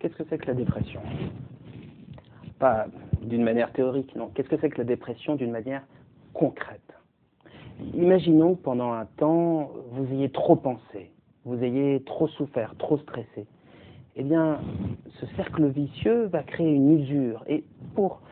qu'est-ce que c'est que la dépression? Pas d'une manière théorique, non. Qu'est-ce que c'est que la dépression d'une manière concrète? Imaginons que pendant un temps, vous ayez trop pensé, vous ayez trop souffert, trop stressé. Eh bien, ce cercle vicieux va créer une usure. Et pour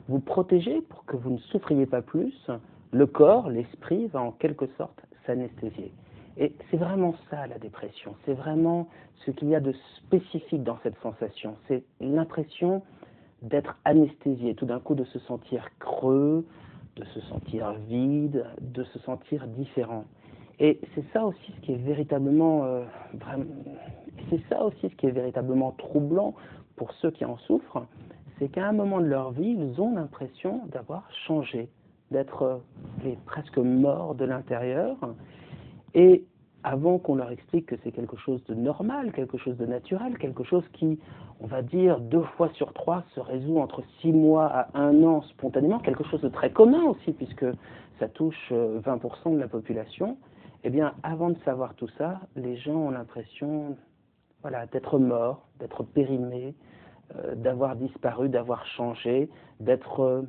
vous protéger, pour que vous ne souffriez pas plus, le corps, l'esprit va en quelque sorte s'anesthésier. Et c'est vraiment ça la dépression, c'est vraiment ce qu'il y a de spécifique dans cette sensation. C'est l'impression d'être anesthésié, tout d'un coup de se sentir creux, de se sentir vide, de se sentir différent. Et c'est ça aussi ce qui est véritablement troublant pour ceux qui en souffrent, c'est qu'à un moment de leur vie, ils ont l'impression d'avoir changé, d'être presque morts de l'intérieur. Et avant qu'on leur explique que c'est quelque chose de normal, quelque chose de naturel, quelque chose qui, on va dire, 2 fois sur 3 se résout entre 6 mois à 1 an spontanément, quelque chose de très commun aussi, puisque ça touche 20% de la population, eh bien, avant de savoir tout ça, les gens ont l'impression d'être morts, d'être périmés, d'avoir disparu, d'avoir changé, d'être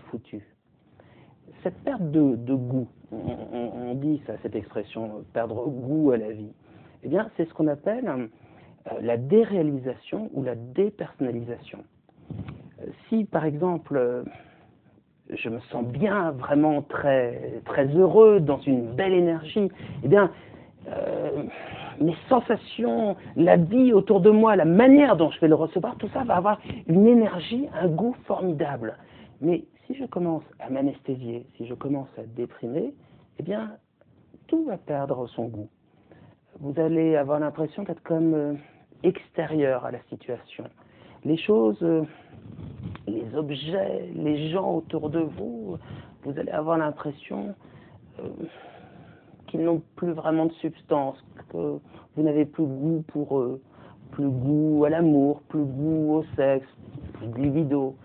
foutus. Cette perte de goût, on dit ça, cette expression, perdre goût à la vie, eh bien, c'est ce qu'on appelle la déréalisation ou la dépersonnalisation. Si, par exemple, je me sens bien, vraiment très, très heureux, dans une belle énergie, eh bien, mes sensations, la vie autour de moi, la manière dont je vais le recevoir, tout ça va avoir une énergie, un goût formidable. Mais si je commence à m'anesthésier, si je commence à déprimer, eh bien, tout va perdre son goût. Vous allez avoir l'impression d'être comme extérieur à la situation. Les choses, les objets, les gens autour de vous, vous allez avoir l'impression qu'ils n'ont plus vraiment de substance, que vous n'avez plus goût pour eux, plus goût à l'amour, plus goût au sexe, plus de libido.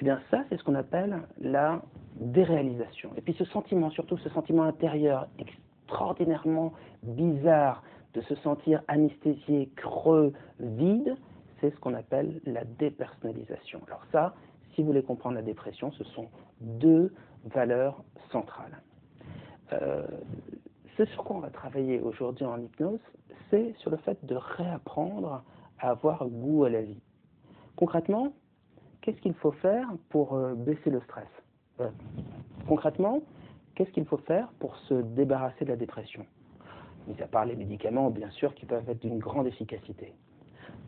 Eh bien ça, c'est ce qu'on appelle la déréalisation. Et puis ce sentiment, surtout ce sentiment intérieur extraordinairement bizarre de se sentir anesthésié, creux, vide, c'est ce qu'on appelle la dépersonnalisation. Alors ça, si vous voulez comprendre la dépression, ce sont 2 valeurs centrales. Ce sur quoi on va travailler aujourd'hui en hypnose, c'est sur le fait de réapprendre à avoir goût à la vie. Concrètement, qu'est-ce qu'il faut faire pour baisser le stress? Concrètement, qu'est-ce qu'il faut faire pour se débarrasser de la dépression? Mis à part les médicaments, bien sûr, qui peuvent être d'une grande efficacité.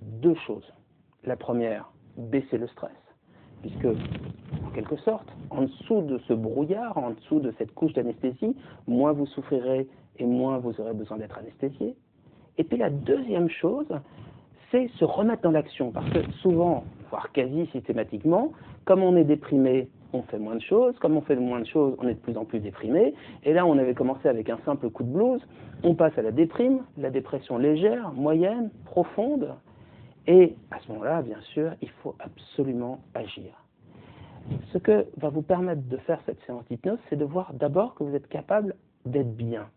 2 choses. La première, baisser le stress, puisque, en quelque sorte, en dessous de ce brouillard, en dessous de cette couche d'anesthésie, moins vous souffrirez et moins vous aurez besoin d'être anesthésié. Et puis la deuxième chose, c'est se remettre dans l'action, parce que souvent, voire quasi systématiquement, comme on est déprimé, on fait moins de choses, comme on fait moins de choses, on est de plus en plus déprimé, et là on avait commencé avec un simple coup de blues, on passe à la déprime, la dépression légère, moyenne, profonde, et à ce moment-là, bien sûr, il faut absolument agir. Ce que va vous permettre de faire cette séance d'hypnose, c'est de voir d'abord que vous êtes capable d'être bien,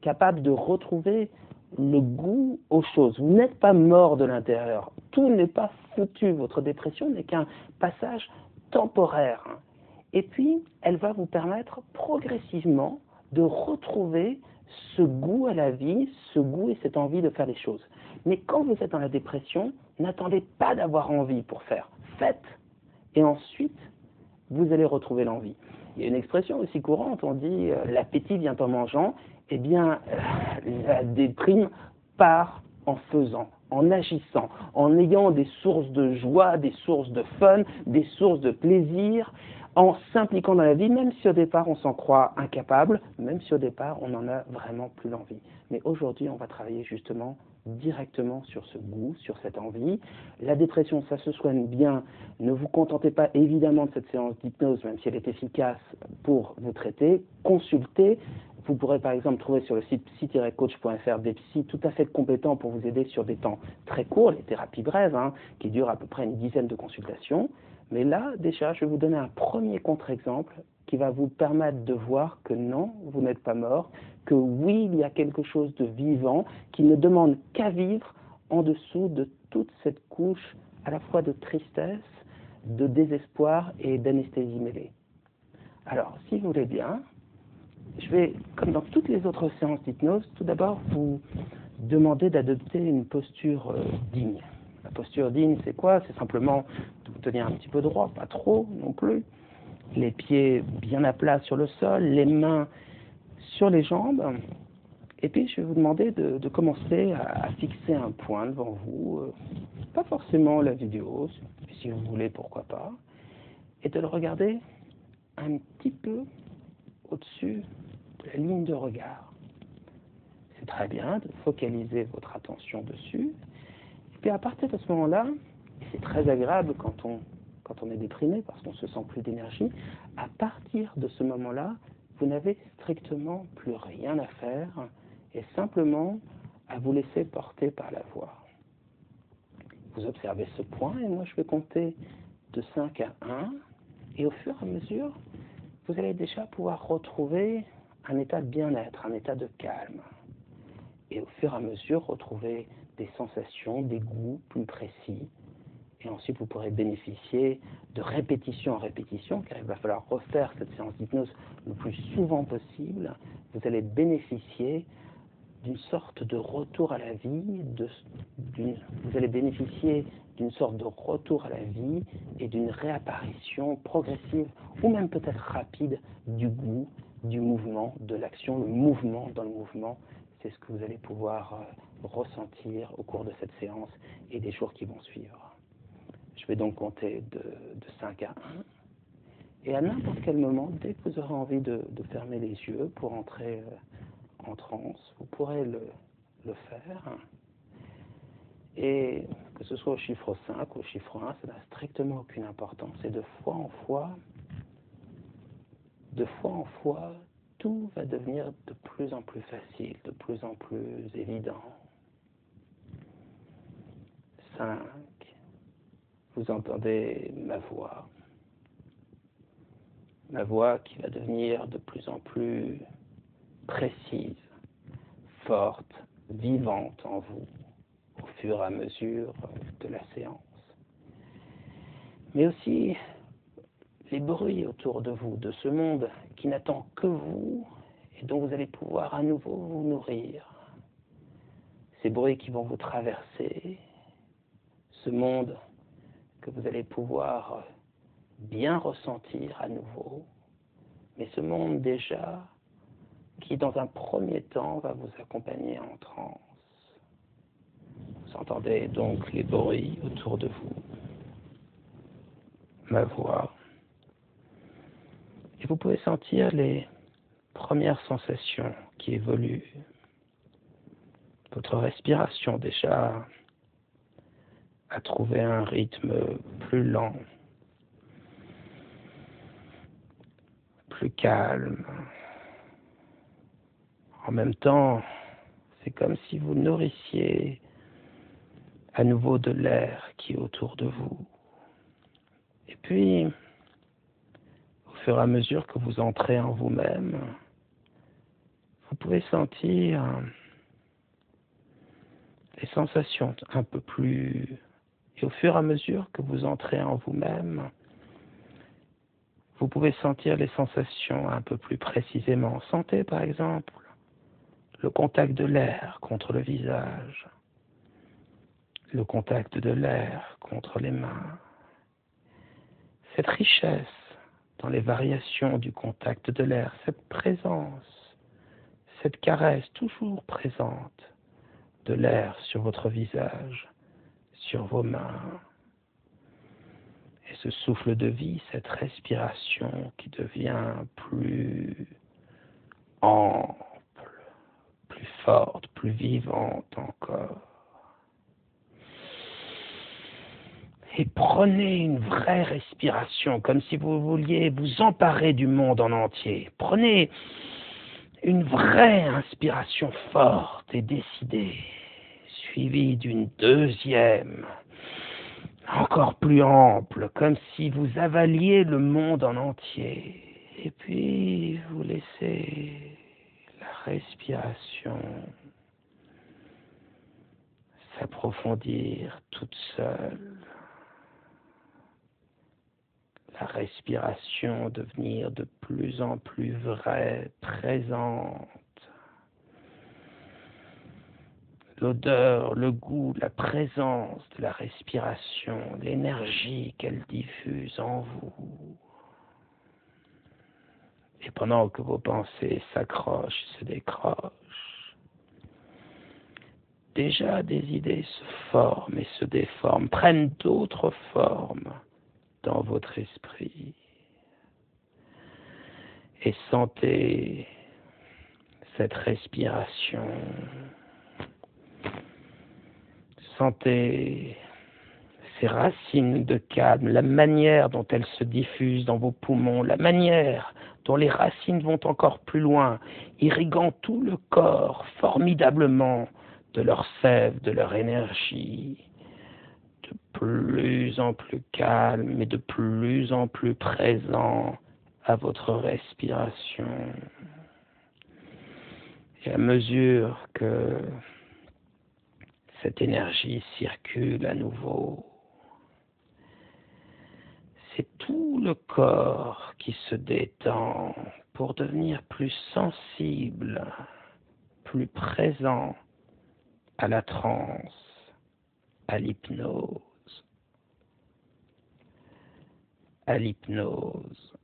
capable de retrouver le goût aux choses. Vous n'êtes pas mort de l'intérieur. Tout n'est pas foutu. Votre dépression n'est qu'un passage temporaire. Et puis, elle va vous permettre progressivement de retrouver ce goût à la vie, ce goût et cette envie de faire les choses. Mais quand vous êtes dans la dépression, n'attendez pas d'avoir envie pour faire. Faites. Et ensuite, vous allez retrouver l'envie. Il y a une expression aussi courante, on dit l'appétit vient en mangeant. Eh bien, la déprime part en faisant, en agissant, en ayant des sources de joie, des sources de fun, des sources de plaisir, en s'impliquant dans la vie, même si au départ on s'en croit incapable, même si au départ on n'en a vraiment plus l'envie. Mais aujourd'hui, on va travailler justement directement sur ce goût, sur cette envie. La dépression, ça se soigne bien. Ne vous contentez pas évidemment de cette séance d'hypnose, même si elle est efficace pour vous traiter. Consultez. Vous pourrez par exemple trouver sur le site psy-coach.fr des psys tout à fait compétents pour vous aider sur des temps très courts, les thérapies brèves, qui durent à peu près une dizaine de consultations. Mais là, déjà, je vais vous donner un premier contre-exemple qui va vous permettre de voir que non, vous n'êtes pas mort, que oui, il y a quelque chose de vivant qui ne demande qu'à vivre en dessous de toute cette couche à la fois de tristesse, de désespoir et d'anesthésie mêlée. Alors, si vous voulez bien, je vais, comme dans toutes les autres séances d'hypnose, tout d'abord vous demander d'adopter une posture digne. La posture digne, c'est quoi? C'est simplement de vous tenir un petit peu droit, pas trop non plus. Les pieds bien à plat sur le sol, les mains sur les jambes. Et puis, je vais vous demander de commencer à fixer un point devant vous, pas forcément la vidéo, si vous voulez, pourquoi pas, et de le regarder un petit peu au-dessus de la ligne de regard. C'est très bien de focaliser votre attention dessus. Et puis, à partir de ce moment-là, et c'est très agréable quand on est déprimé parce qu'on se sent plus d'énergie, à partir de ce moment-là, vous n'avez strictement plus rien à faire et simplement à vous laisser porter par la voix. Vous observez ce point et moi je vais compter de 5 à 1 et au fur et à mesure, vous allez déjà pouvoir retrouver un état de bien-être, un état de calme. Et au fur et à mesure, retrouver des sensations, des goûts plus précis. Et ensuite, vous pourrez bénéficier de répétition en répétition, car il va falloir refaire cette séance d'hypnose le plus souvent possible. Vous allez bénéficier d'une sorte de retour à la vie, vous allez bénéficier d'une sorte de retour à la vie et d'une réapparition progressive, ou même peut-être rapide, du goût, du mouvement, de l'action, le mouvement dans le mouvement. C'est ce que vous allez pouvoir ressentir au cours de cette séance et des jours qui vont suivre. Je vais donc compter de 5 à 1. Et à n'importe quel moment, dès que vous aurez envie de fermer les yeux pour entrer en transe, vous pourrez le faire. Et que ce soit au chiffre 5 ou au chiffre 1, ça n'a strictement aucune importance. Et de fois en fois, tout va devenir de plus en plus facile, de plus en plus évident. 5. Vous entendez ma voix qui va devenir de plus en plus précise, forte, vivante en vous, au fur et à mesure de la séance. Mais aussi les bruits autour de vous, de ce monde qui n'attend que vous et dont vous allez pouvoir à nouveau vous nourrir. Ces bruits qui vont vous traverser, ce monde que vous allez pouvoir bien ressentir à nouveau, mais ce monde déjà qui dans un premier temps va vous accompagner en transe. Vous entendez donc les bruits autour de vous, ma voix, et vous pouvez sentir les premières sensations qui évoluent. Votre respiration déjà a trouvé un rythme plus lent, plus calme. En même temps, c'est comme si vous nourrissiez à nouveau de l'air qui est autour de vous. Et puis, au fur et à mesure que vous entrez en vous-même, vous pouvez sentir les sensations un peu plus... Et au fur et à mesure que vous entrez en vous-même, vous pouvez sentir les sensations un peu plus précisément. Sentez par exemple le contact de l'air contre le visage, le contact de l'air contre les mains. Cette richesse dans les variations du contact de l'air, cette présence, cette caresse toujours présente de l'air sur votre visage, sur vos mains. Et ce souffle de vie, cette respiration qui devient plus ample, plus forte, plus vivante encore. Et prenez une vraie respiration, comme si vous vouliez vous emparer du monde en entier. Prenez une vraie inspiration forte et décidée, suivie d'une deuxième, encore plus ample, comme si vous avaliez le monde en entier. Et puis, vous laissez la respiration s'approcher s'approfondir toute seule. La respiration devenir de plus en plus vraie, présente. L'odeur, le goût, la présence de la respiration, l'énergie qu'elle diffuse en vous. Et pendant que vos pensées s'accrochent, se décrochent, déjà des idées se forment et se déforment, prennent d'autres formes dans votre esprit. Et sentez cette respiration. Sentez ces racines de calme, la manière dont elles se diffusent dans vos poumons, la manière dont les racines vont encore plus loin, irriguant tout le corps formidablement de leur sève, de leur énergie, de plus en plus calme et de plus en plus présent à votre respiration. Et à mesure que cette énergie circule à nouveau, c'est tout le corps qui se détend pour devenir plus sensible, plus présent à la transe, à l'hypnose. À l'hypnose.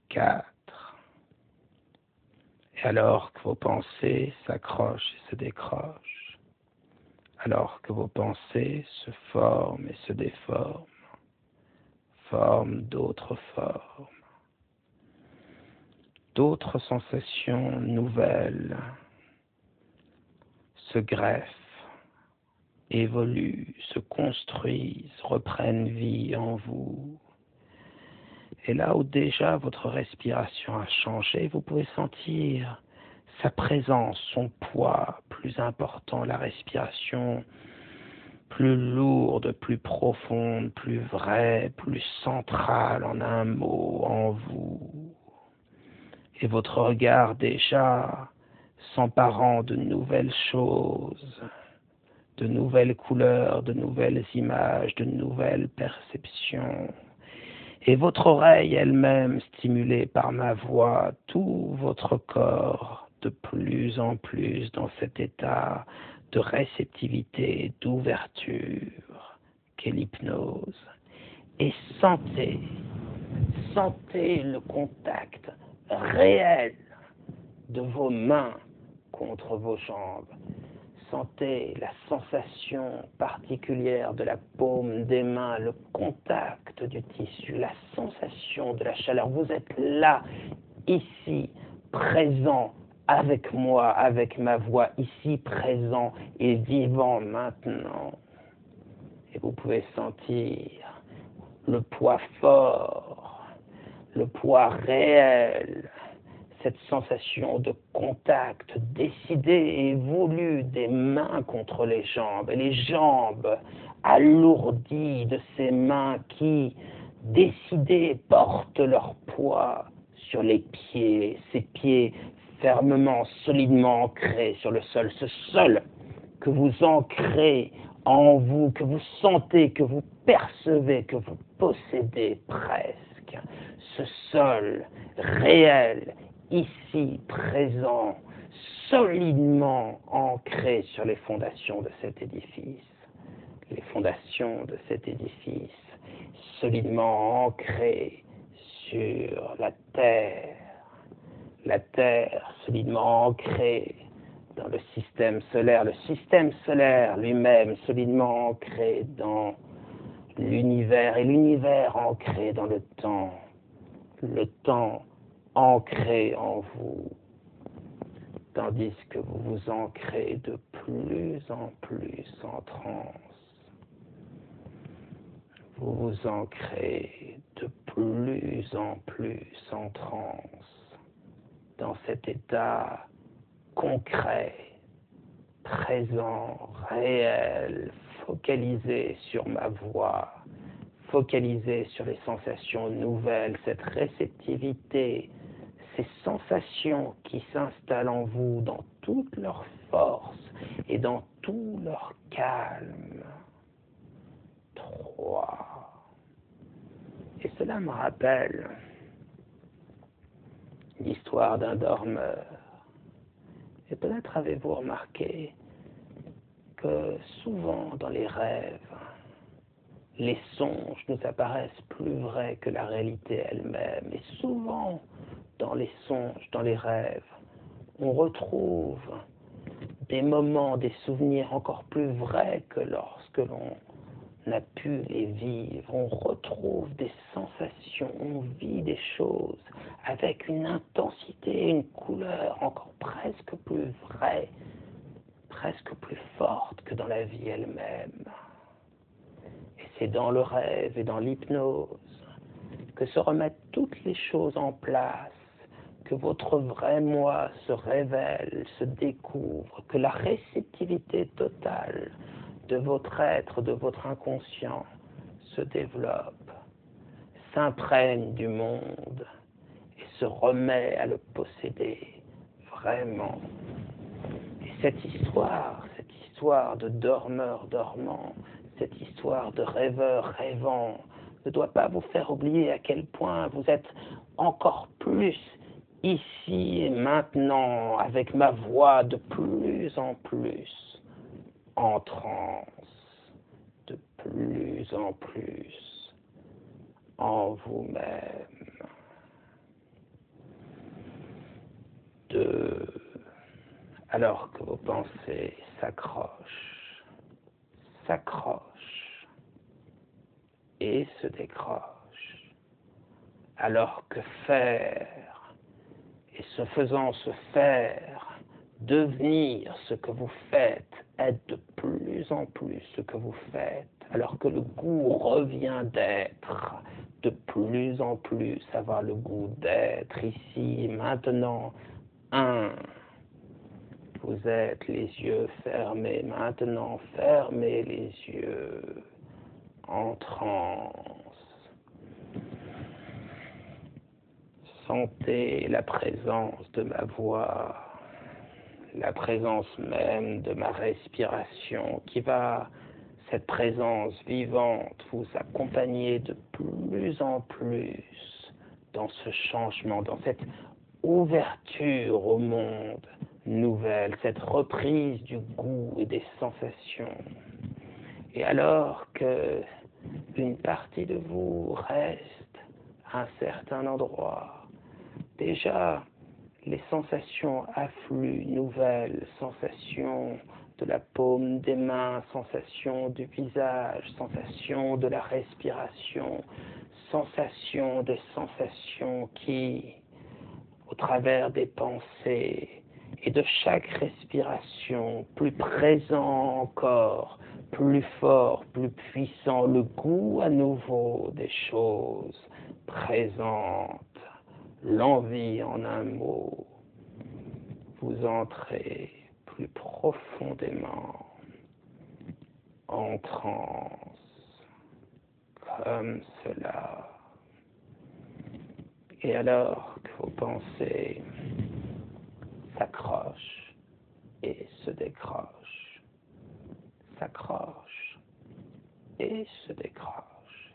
4. Et alors que vos pensées s'accrochent et se décrochent, alors que vos pensées se forment et se déforment, forment d'autres formes, d'autres sensations nouvelles se greffent, évoluent, se construisent, reprennent vie en vous. Et là où déjà votre respiration a changé, vous pouvez sentir sa présence, son poids plus important, la respiration plus lourde, plus profonde, plus vraie, plus centrale en un mot, en vous. Et votre regard déjà s'emparant de nouvelles choses, de nouvelles couleurs, de nouvelles images, de nouvelles perceptions. Et votre oreille elle-même stimulée par ma voix, tout votre corps de plus en plus dans cet état de réceptivité, d'ouverture qu'est l'hypnose. Et sentez le contact réel de vos mains contre vos jambes. Sentez la sensation particulière de la paume des mains, le contact du tissu, la sensation de la chaleur. Vous êtes là, ici, présent avec moi, avec ma voix, ici, présent et vivant maintenant. Et vous pouvez sentir le poids fort, le poids réel, cette sensation de contact décidé et voulu des mains contre les jambes, et les jambes alourdies de ces mains qui, décidées, portent leur poids sur les pieds, ces pieds fermement, solidement ancrés sur le sol, ce sol que vous ancrez en vous, que vous sentez, que vous percevez, que vous possédez presque, ce sol réel, ici, présent, solidement ancré sur les fondations de cet édifice. Les fondations de cet édifice, solidement ancrées sur la terre solidement ancrée dans le système solaire lui-même solidement ancré dans l'univers, et l'univers ancré dans le temps ancré en vous, tandis que vous vous ancrez de plus en plus en transe. Vous vous ancrez de plus en plus en transe, dans cet état concret, présent, réel, focalisé sur ma voix, focalisé sur les sensations nouvelles, cette réceptivité, ces sensations qui s'installent en vous dans toute leur force et dans tout leur calme. 3. Et cela me rappelle l'histoire d'un dormeur. Et peut-être avez-vous remarqué que souvent dans les rêves, les songes nous apparaissent plus vrais que la réalité elle-même. Et souvent, dans les songes, dans les rêves, on retrouve des moments, des souvenirs encore plus vrais que lorsque l'on a pu les vivre. On retrouve des sensations, on vit des choses avec une intensité, une couleur encore presque plus vraie, presque plus forte que dans la vie elle-même. Et c'est dans le rêve et dans l'hypnose que se remettent toutes les choses en place, que votre vrai moi se révèle, se découvre, que la réceptivité totale de votre être, de votre inconscient se développe, s'imprègne du monde et se remet à le posséder vraiment. Et cette histoire de dormeur dormant, cette histoire de rêveur rêvant, ne doit pas vous faire oublier à quel point vous êtes encore plus ici et maintenant, avec ma voix de plus en plus en transe, de plus en plus en vous-même. 2. Alors que vos pensées s'accrochent et se décrochent, alors que faire, et ce faisant se faire, devenir ce que vous faites, être de plus en plus ce que vous faites, alors que le goût revient d'être, de plus en plus avoir le goût d'être ici, maintenant. 1. Vous êtes les yeux fermés, maintenant fermez les yeux en transe. Sentez la présence de ma voix, la présence même de ma respiration qui va, cette présence vivante, vous accompagner de plus en plus dans ce changement, dans cette ouverture au monde nouvelle, cette reprise du goût et des sensations. Et alors que une partie de vous reste à un certain endroit, déjà les sensations affluent nouvelles, sensations de la paume des mains, sensations du visage, sensations de la respiration, sensations des sensations qui, au travers des pensées et de chaque respiration, plus présent encore, plus fort, plus puissant, le goût à nouveau des choses présentes, l'envie en un mot, vous entrez plus profondément en transe, comme cela. Et alors que vos pensées s'accrochent et se décrochent, s'accrochent et se décrochent,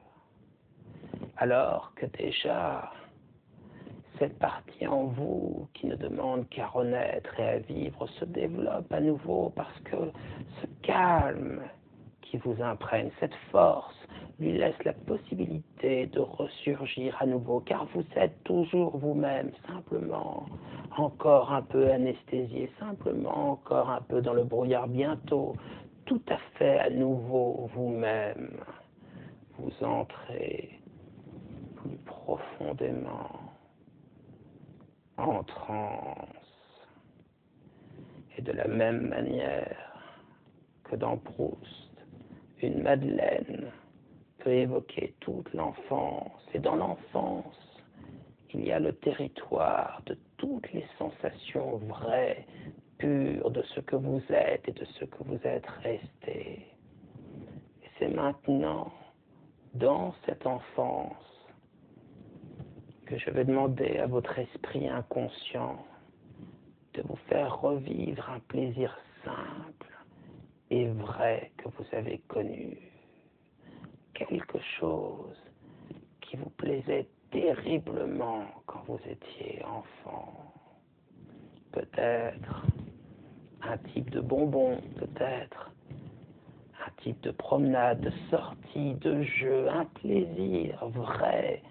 alors que déjà cette partie en vous qui ne demande qu'à renaître et à vivre se développe à nouveau parce que ce calme qui vous imprègne, cette force, lui laisse la possibilité de ressurgir à nouveau, car vous êtes toujours vous-même, simplement encore un peu anesthésié, simplement encore un peu dans le brouillard, bientôt tout à fait à nouveau vous-même. Vous entrez plus profondément en transe. Et de la même manière que dans Proust, une Madeleine peut évoquer toute l'enfance. Et dans l'enfance, il y a le territoire de toutes les sensations vraies, pures de ce que vous êtes et de ce que vous êtes resté. Et c'est maintenant, dans cette enfance, que je vais demander à votre esprit inconscient de vous faire revivre un plaisir simple, et vrai que vous avez connu. Quelque chose qui vous plaisait terriblement quand vous étiez enfant. Peut-être un type de bonbon, peut-être un type de promenade, de sortie, de jeu, un plaisir vrai,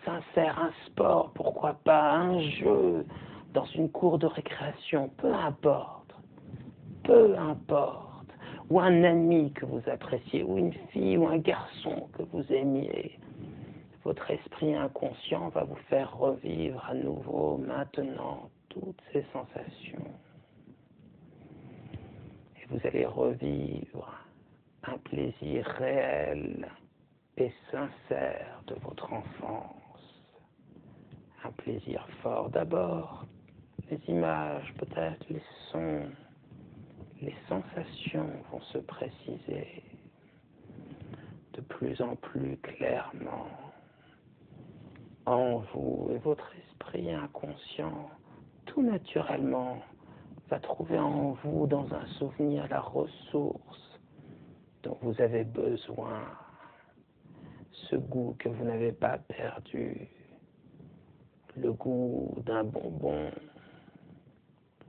sincère, un sport, pourquoi pas, un jeu dans une cour de récréation, peu importe, ou un ami que vous appréciez, ou une fille ou un garçon que vous aimiez. Votre esprit inconscient va vous faire revivre à nouveau maintenant toutes ces sensations. Et vous allez revivre un plaisir réel et sincère de votre enfance. Un plaisir fort d'abord, les images, peut-être les sons, les sensations vont se préciser de plus en plus clairement en vous, et votre esprit inconscient, tout naturellement, va trouver en vous, dans un souvenir, la ressource dont vous avez besoin, ce goût que vous n'avez pas perdu, le goût d'un bonbon,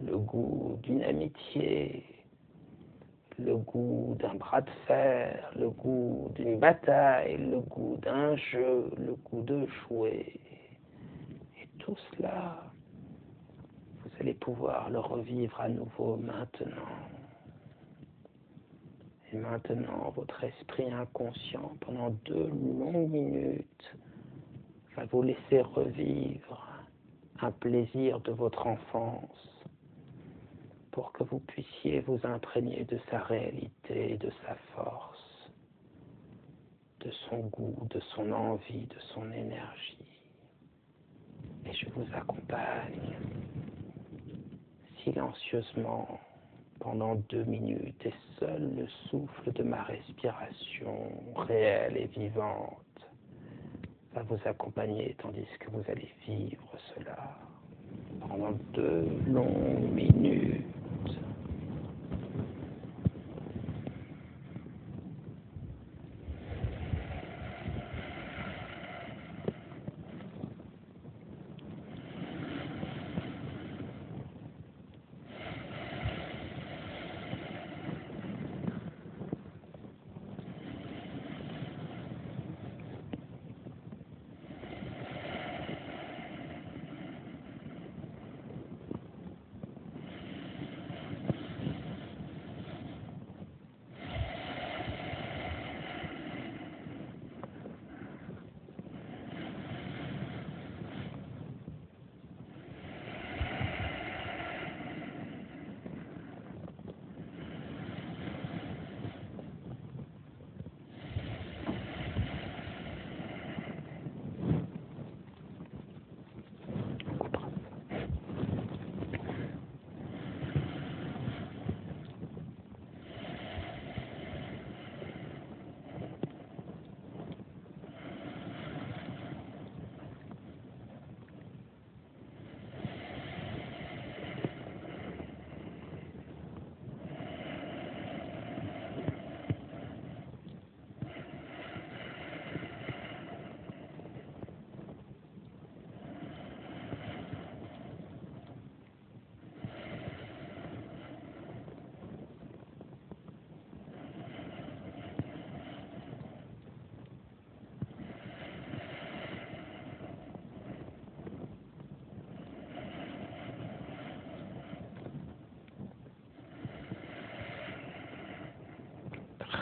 le goût d'une amitié, le goût d'un bras de fer, le goût d'une bataille, le goût d'un jeu, le goût de jouer. Et tout cela, vous allez pouvoir le revivre à nouveau maintenant. Et maintenant, votre esprit inconscient, pendant 2 longues minutes, va vous laisser revivre un plaisir de votre enfance pour que vous puissiez vous imprégner de sa réalité, de sa force, de son goût, de son envie, de son énergie. Et je vous accompagne silencieusement pendant 2 minutes, et seul le souffle de ma respiration réelle et vivante va vous accompagner tandis que vous allez vivre cela pendant 2 longues minutes.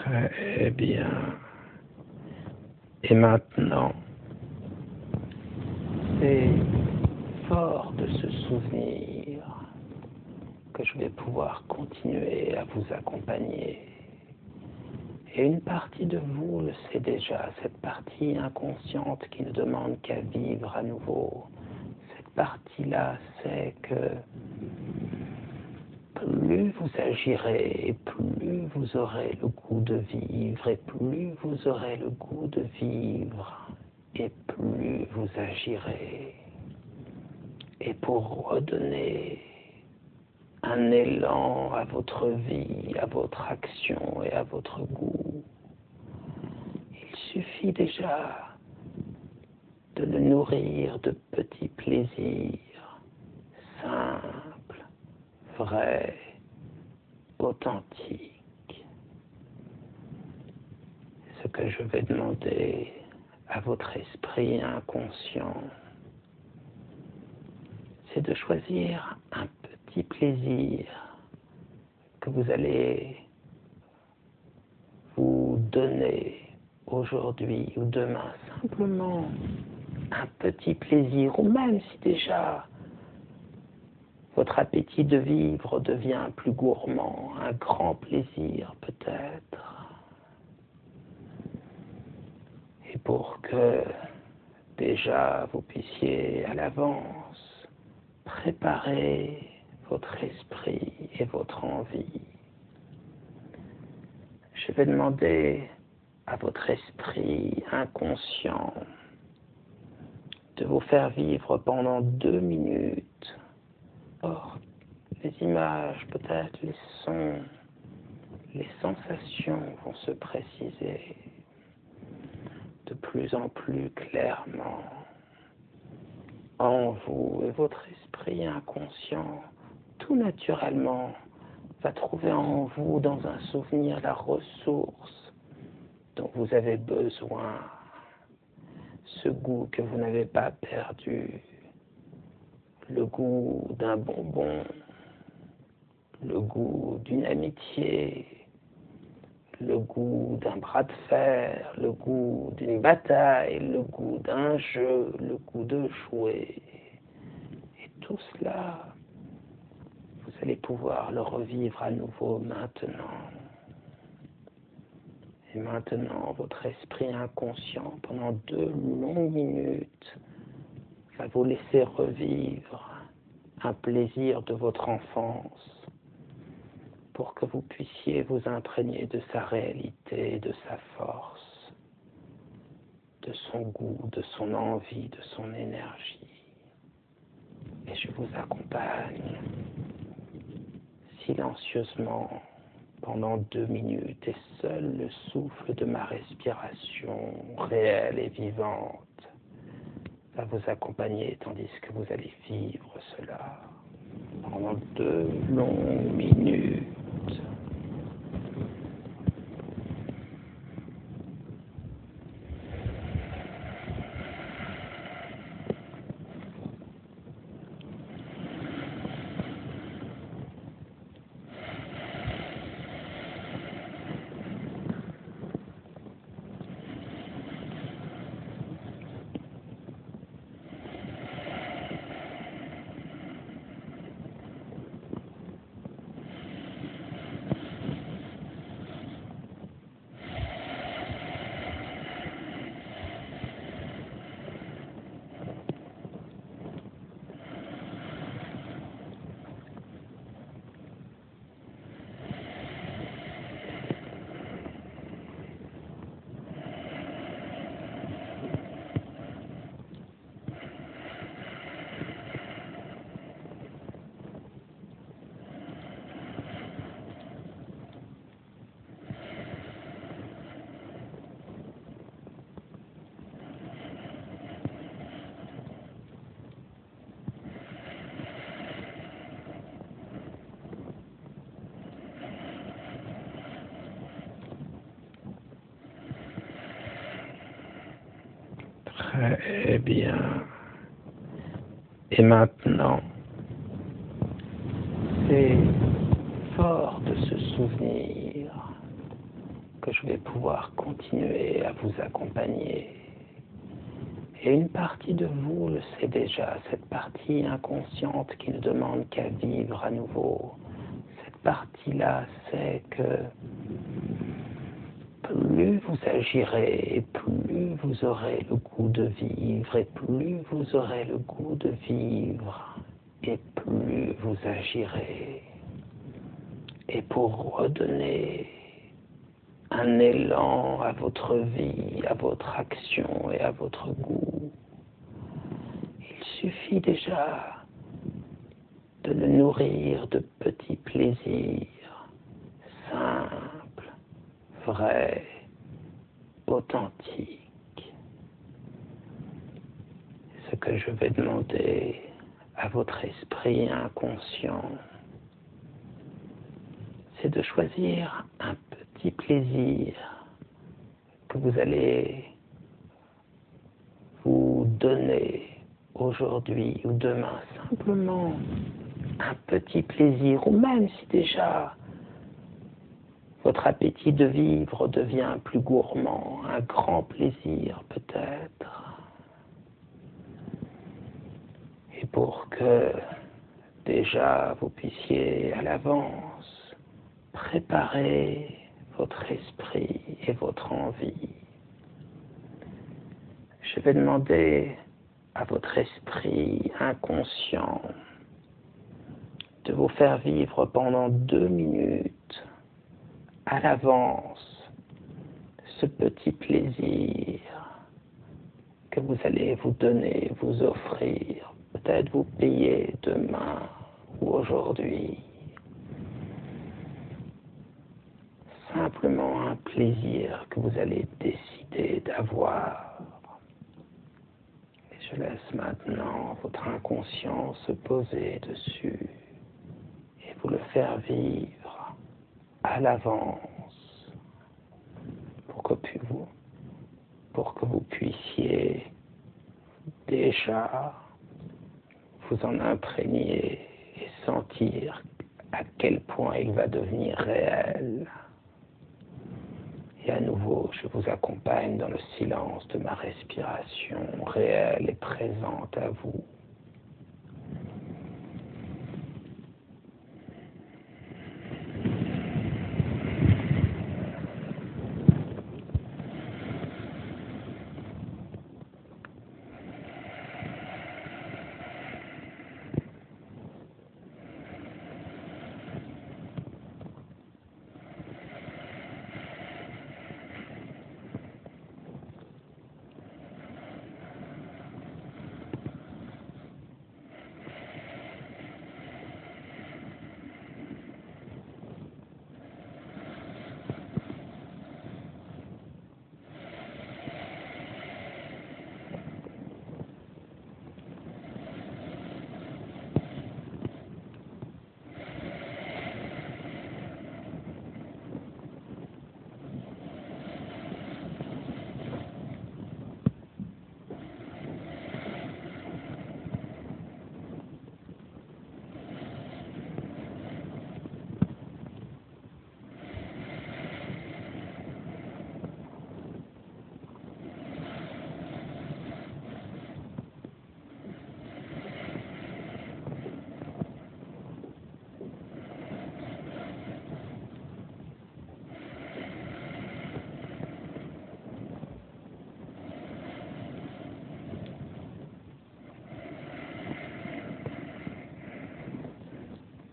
Très bien. Et maintenant, c'est fort de ce souvenir que je vais pouvoir continuer à vous accompagner. Et une partie de vous le sait déjà, cette partie inconsciente qui ne demande qu'à vivre à nouveau. Cette partie-là sait que plus vous agirez, plus vous aurez le goût de vivre, et plus vous aurez le goût de vivre, et plus vous agirez. Et pour redonner un un élan à votre vie, à votre action et à votre goût. Il suffit déjà de le nourrir de petits plaisirs simples, vrais, authentiques. Ce que je vais demander à votre esprit inconscient, c'est de choisir un petit plaisir que vous allez vous donner aujourd'hui ou demain, simplement un petit plaisir, ou même si déjà votre appétit de vivre devient plus gourmand, un grand plaisir peut-être. Et pour que déjà vous puissiez à l'avance préparer votre esprit et votre envie, je vais demander à votre esprit inconscient de vous faire vivre pendant 2 minutes. Or, les images, peut-être les sons, les sensations vont se préciser de plus en plus clairement en vous, et votre esprit inconscient, tout naturellement, va trouver en vous, dans un souvenir, la ressource dont vous avez besoin, ce goût que vous n'avez pas perdu, le goût d'un bonbon, le goût d'une amitié, le goût d'un bras de fer, le goût d'une bataille, le goût d'un jeu, le goût de jouer. Et tout cela, vous allez pouvoir le revivre à nouveau maintenant. Et maintenant, votre esprit inconscient, pendant 2 longues minutes, va vous laisser revivre un plaisir de votre enfance, pour que vous puissiez vous imprégner de sa réalité, de sa force, de son goût, de son envie, de son énergie. Et je vous accompagne silencieusement pendant 2 minutes, et seul le souffle de ma respiration réelle et vivante va vous accompagner, tandis que vous allez vivre cela pendant 2 longues minutes. Très bien. Et maintenant, c'est fort de ce souvenir que je vais pouvoir continuer à vous accompagner. Et une partie de vous le sait déjà, cette partie inconsciente qui ne demande qu'à vivre à nouveau. Cette partie-là sait que plus vous agirez, plus vous aurez le goût de vivre, et plus vous aurez le goût de vivre, et plus vous agirez. Et pour redonner un élan à votre vie, à votre action et à votre goût, il suffit déjà de le nourrir de petits plaisirs simples, vrais, authentiques. Ce que je vais demander à votre esprit inconscient, c'est de choisir un petit plaisir que vous allez vous donner aujourd'hui ou demain, simplement un petit plaisir, ou même si déjà votre appétit de vivre devient plus gourmand, un grand plaisir peut-être. Et pour que déjà vous puissiez à l'avance préparer votre esprit et votre envie, je vais demander à votre esprit inconscient de vous faire vivre pendant 2 minutes à l'avance ce petit plaisir que vous allez vous donner, vous offrir, peut-être vous payer demain ou aujourd'hui. Simplement un plaisir que vous allez décider d'avoir. Je laisse maintenant votre inconscient se poser dessus et vous le faire vivre à l'avance pour que vous puissiez déjà vous en imprégner et sentir à quel point il va devenir réel. Et à nouveau, je vous accompagne dans le silence de ma respiration réelle et présente à vous.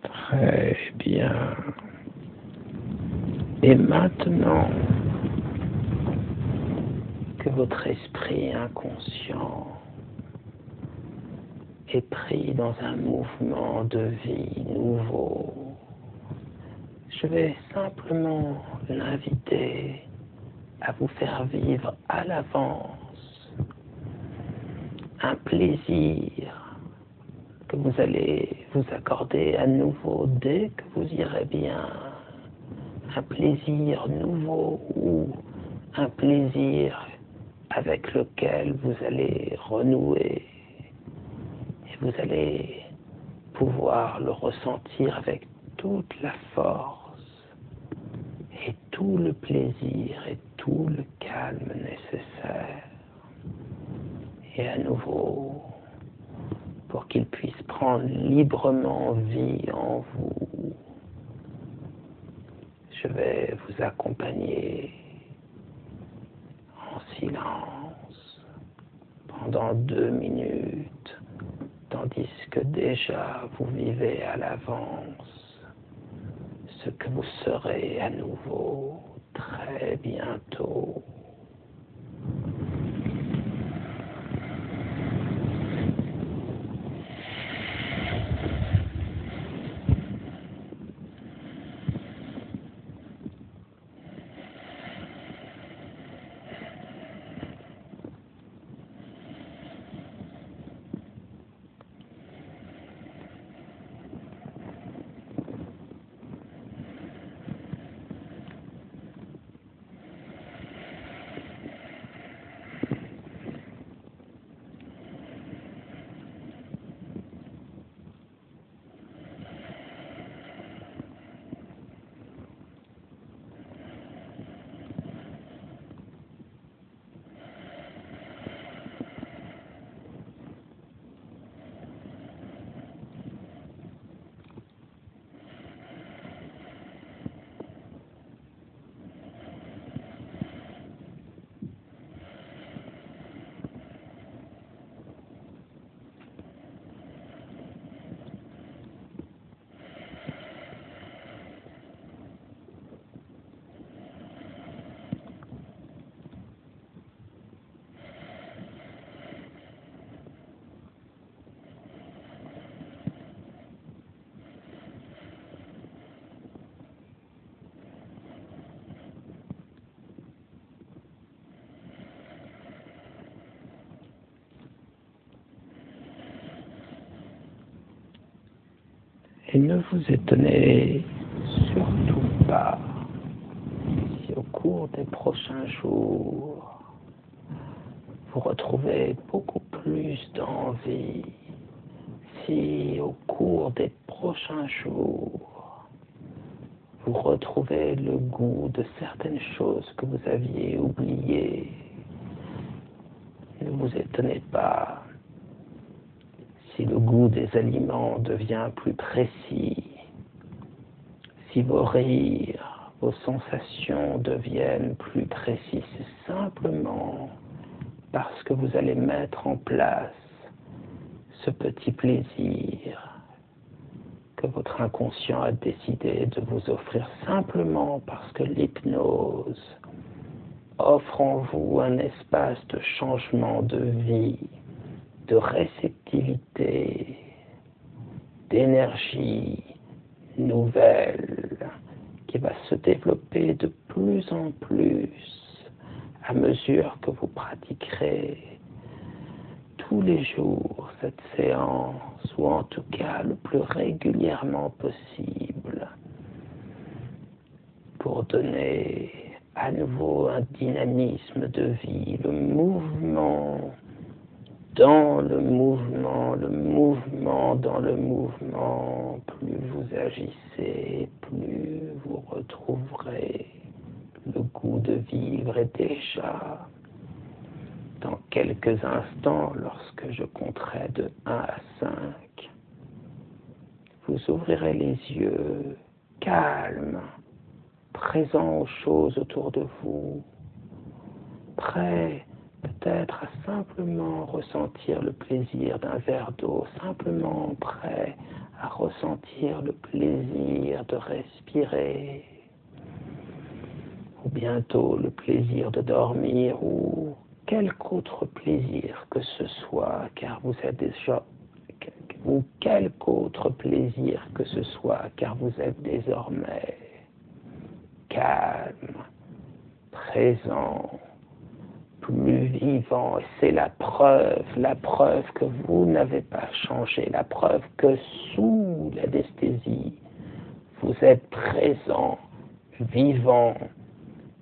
Très bien. Et maintenant que votre esprit inconscient est pris dans un mouvement de vie nouveau, je vais simplement l'inviter à vous faire vivre à l'avance un plaisir que vous allez vous accorder à nouveau dès que vous irez bien. Un plaisir nouveau ou un plaisir avec lequel vous allez renouer et vous allez pouvoir le ressentir avec toute la force et tout le plaisir et tout le calme nécessaire. Et à nouveau, pour qu'il puisse prendre librement vie en vous, je vais vous accompagner en silence pendant 2 minutes, tandis que déjà vous vivez à l'avance ce que vous serez à nouveau très bientôt. Et ne vous étonnez surtout pas si au cours des prochains jours, vous retrouvez beaucoup plus d'envie, si au cours des prochains jours, vous retrouvez le goût de certaines choses que vous aviez oubliées. Ne vous étonnez pas si le goût des aliments devient plus précis, si vos rires, vos sensations deviennent plus précises. C'est simplement parce que vous allez mettre en place ce petit plaisir que votre inconscient a décidé de vous offrir, simplement parce que l'hypnose offre en vous un espace de changement de vie, de réceptivité, d'énergie nouvelle qui va se développer de plus en plus à mesure que vous pratiquerez tous les jours cette séance, ou en tout cas le plus régulièrement possible, pour donner à nouveau un dynamisme de vie, le mouvement dans le mouvement, le mouvement dans le mouvement. Plus vous agissez, plus vous retrouverez le goût de vivre. Et déjà, dans quelques instants, lorsque je compterai de 1 à 5, vous ouvrirez les yeux, calmes, présents aux choses autour de vous, prêts peut-être à simplement ressentir le plaisir d'un verre d'eau, simplement prêt à ressentir le plaisir de respirer, ou bientôt le plaisir de dormir, ou quelque autre plaisir que ce soit, car vous êtes déjà, ou quelque autre plaisir que ce soit, car vous êtes désormais calme, présent, plus vivant. Et c'est la preuve que vous n'avez pas changé, la preuve que sous l'anesthésie, vous êtes présent, vivant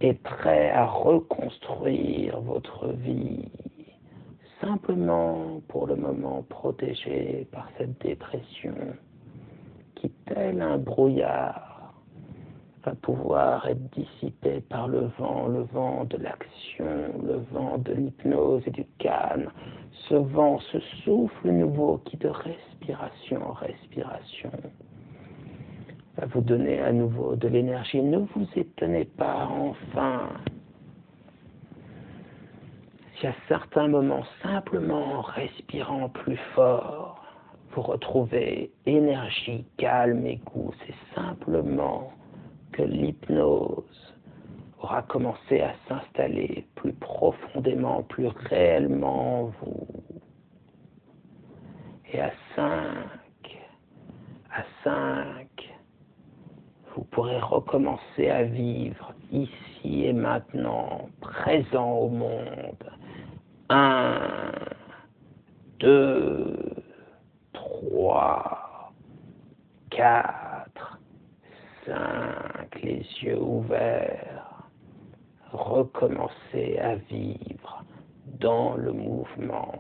et prêt à reconstruire votre vie, simplement pour le moment protégé par cette dépression qui, tel un brouillard, va pouvoir être dissipé par le vent de l'action, le vent de l'hypnose et du calme, ce vent, ce souffle nouveau qui de respiration en respiration va vous donner à nouveau de l'énergie. Ne vous étonnez pas, enfin, si à certains moments, simplement en respirant plus fort, vous retrouvez énergie, calme et goût. C'est simplement que l'hypnose aura commencé à s'installer plus profondément, plus réellement en vous. Et à 5, vous pourrez recommencer à vivre ici et maintenant, présent au monde. 1, 2, 3, 4, 5, les yeux ouverts, recommencer à vivre dans le mouvement.